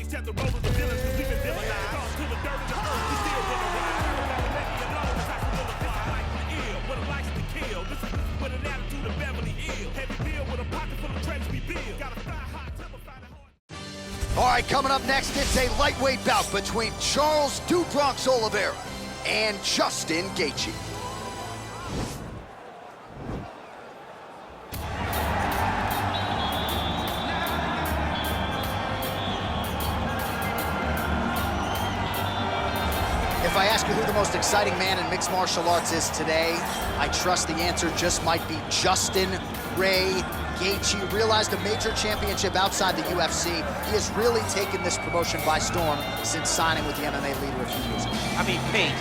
set the road of the villains, cause we've been villainized. Gone to the dirt of the earth, we still gonna rise. Let me alone, cause I can live a life for ill, with a license to kill. This is with an attitude of Beverly Hills. Heavy bill with a pocket full of treasures we build. Got a fly hot, terrified and hard. All right, coming up next, it's a lightweight bout between Charles "Do Bronx" Oliveira and Justin Gaethje. If I ask you who the most exciting man in mixed martial arts is today, I trust the answer just might be Justin Ray Gaethje. Realized a major championship outside the UFC. He has really taken this promotion by storm since signing with the MMA leader a few years ago. I mean, pace,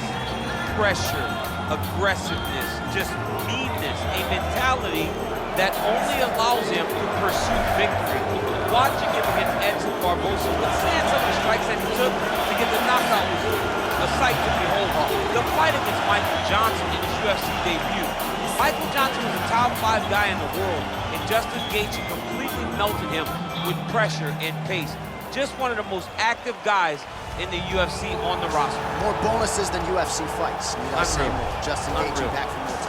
pressure, aggressiveness, just meanness, a mentality that only allows him to pursue victory. Watching him against Edson Barbosa, seeing some of the strikes that he took to get the knockout was a sight to behold. The fight against Michael Johnson in his UFC debut. Michael Johnson was a top 5 guy in the world, and Justin Gaethje completely melted him with pressure and pace. Just one of the most active guys in the UFC on the roster. More bonuses than UFC fights. Need I say more? Justin Gaethje back from Milton.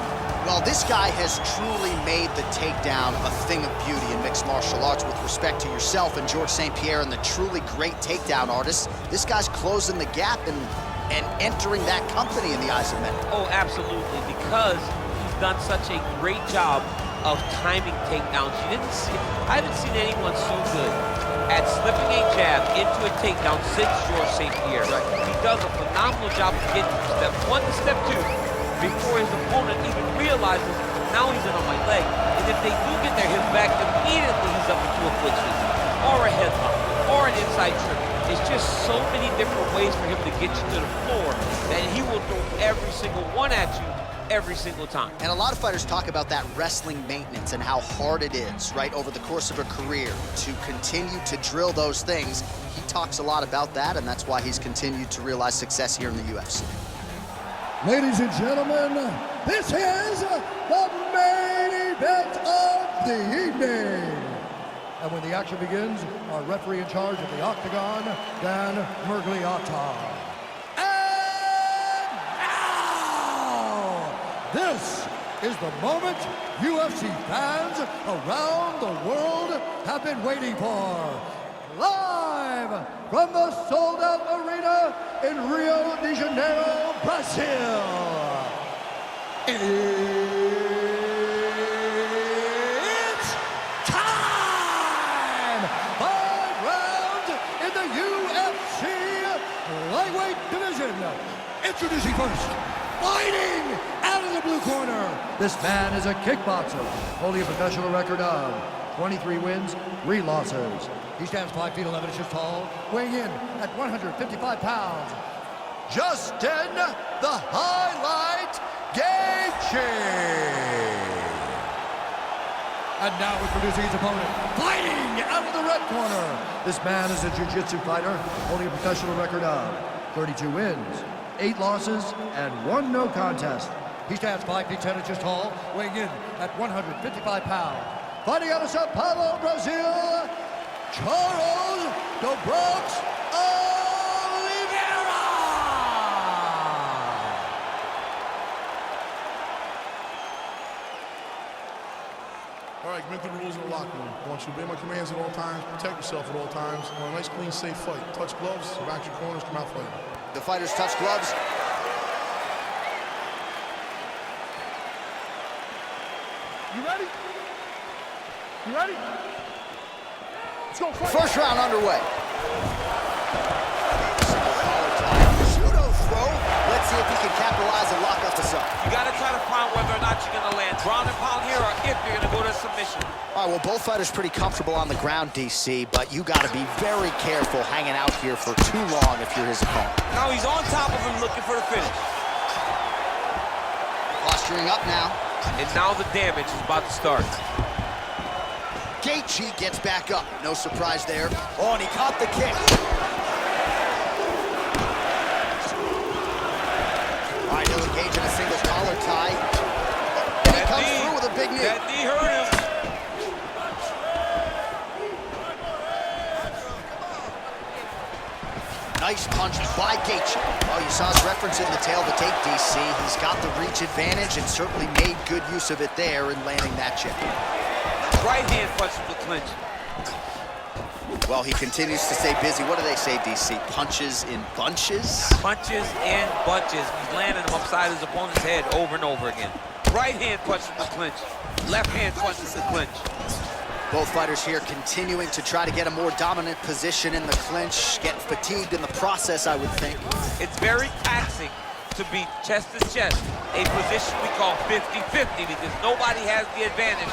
Well, this guy has truly made the takedown a thing of beauty in mixed martial arts. With respect to yourself and George St. Pierre and the truly great takedown artists, this guy's closing the gap and entering that company in the eyes of many. Oh, absolutely, because he's done such a great job of timing takedowns. I haven't seen anyone so good at slipping a jab into a takedown since George St. Pierre. He does a phenomenal job of getting from step 1 to step 2 before his opponent even realizes now he's in on my leg. And if they do get their hip back, immediately he's up into a foot sweep, or a headlock, or an inside trip. It's just so many different ways for him to get you to the floor that he will throw every single one at you every single time. And a lot of fighters talk about that wrestling maintenance and how hard it is, right, over the course of a career to continue to drill those things. He talks a lot about that, and that's why he's continued to realize success here in the UFC. Ladies and gentlemen, this is the main event of the evening. And when the action begins, our referee in charge of the Octagon, Dan Murgliata. And now, this is the moment UFC fans around the world have been waiting for. Live from the sold-out arena in Rio de Janeiro, Brazil. It's time! 5 rounds in the UFC lightweight division. Introducing first, fighting out of the blue corner. This man is a kickboxer, holding a professional record of 23 wins, 3 losses. He stands 5 feet 11 inches tall, weighing in at 155 pounds. Justin, the Highlight Gaethje. And now introducing his opponent, fighting out of the red corner. This man is a jiu-jitsu fighter, holding a professional record of 32 wins, 8 losses, and 1 no contest. He stands 5 feet 10 inches tall, weighing in at 155 pounds. Fighting out of Sao Paulo, Brazil, Charles "Do Bronx" Oliveira! All right, commit to the rules of the locker room. I want you to obey my commands at all times, protect yourself at all times. I want a nice, clean, safe fight. Touch gloves, back your corners, come out fighting. The fighters touch gloves. You ready? You ready? Let's go fight. First round underway. Pseudo throw. Let's see if he can capitalize and lock up the sub. You got to try to find whether or not you're going to land ground and pound here or if you're going to go to submission. All right, well, both fighters pretty comfortable on the ground, DC, but you got to be very careful hanging out here for too long if you're his opponent. Now he's on top of him looking for the finish. Posturing up now. And now the damage is about to start. Gaethje gets back up. No surprise there. Oh, and he caught the kick. All right, he'll engage in a single collar tie. And he comes through with a big knee. That knee hurt him. Nice punch by Gaethje. Well, you saw his reference in the tail to take, DC. He's got the reach advantage and certainly made good use of it there in landing that jab. Right hand punch from the clinch. Well, he continues to stay busy. What do they say, DC? Punches in bunches? Punches in bunches. He's landing them upside his opponent's head over and over again. Right hand punch from the clinch. Left hand punch from the clinch. Both fighters here continuing to try to get a more dominant position in the clinch, getting fatigued in the process, I would think. It's very taxing to be chest to chest, a position we call 50-50 because nobody has the advantage.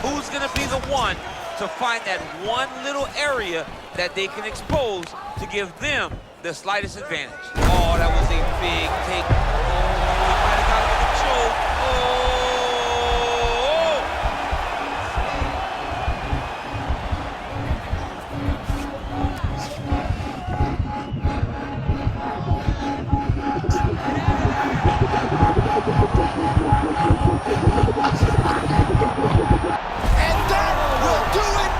Who's gonna be the one to find that one little area that they can expose to give them the slightest advantage? Oh, that was a big take. Oh, he might have got him with a choke. Oh! And that will do it!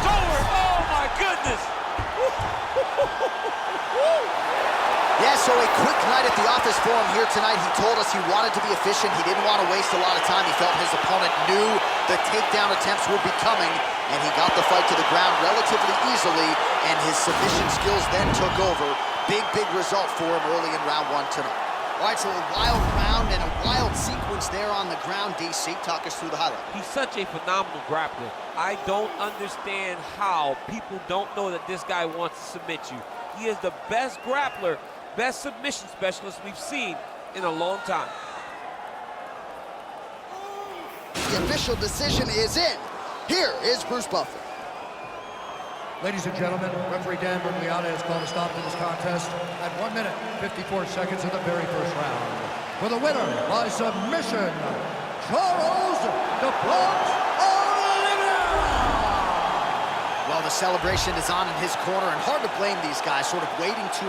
Forward! Oh my goodness! Yeah, so a quick night at the office for him here tonight. He told us he wanted to be efficient. He didn't want to waste a lot of time. He felt his opponent knew the takedown attempts would be coming, and he got the fight to the ground relatively easily, and his submission skills then took over. Big result for him early in round one tonight. All right, so a wild round and a wild sequence there on the ground, DC. Talk us through the highlight. He's such a phenomenal grappler. I don't understand how people don't know that this guy wants to submit you. He is the best grappler, best submission specialist we've seen in a long time. The official decision is in. Here is Bruce Buffer. Ladies and gentlemen, referee Dan Bergliata has called a stop to this contest at 1 minute, 54 seconds of the very first round. For the winner by submission, Charles Oliveira! Well, the celebration is on in his corner, and hard to blame these guys, sort of waiting too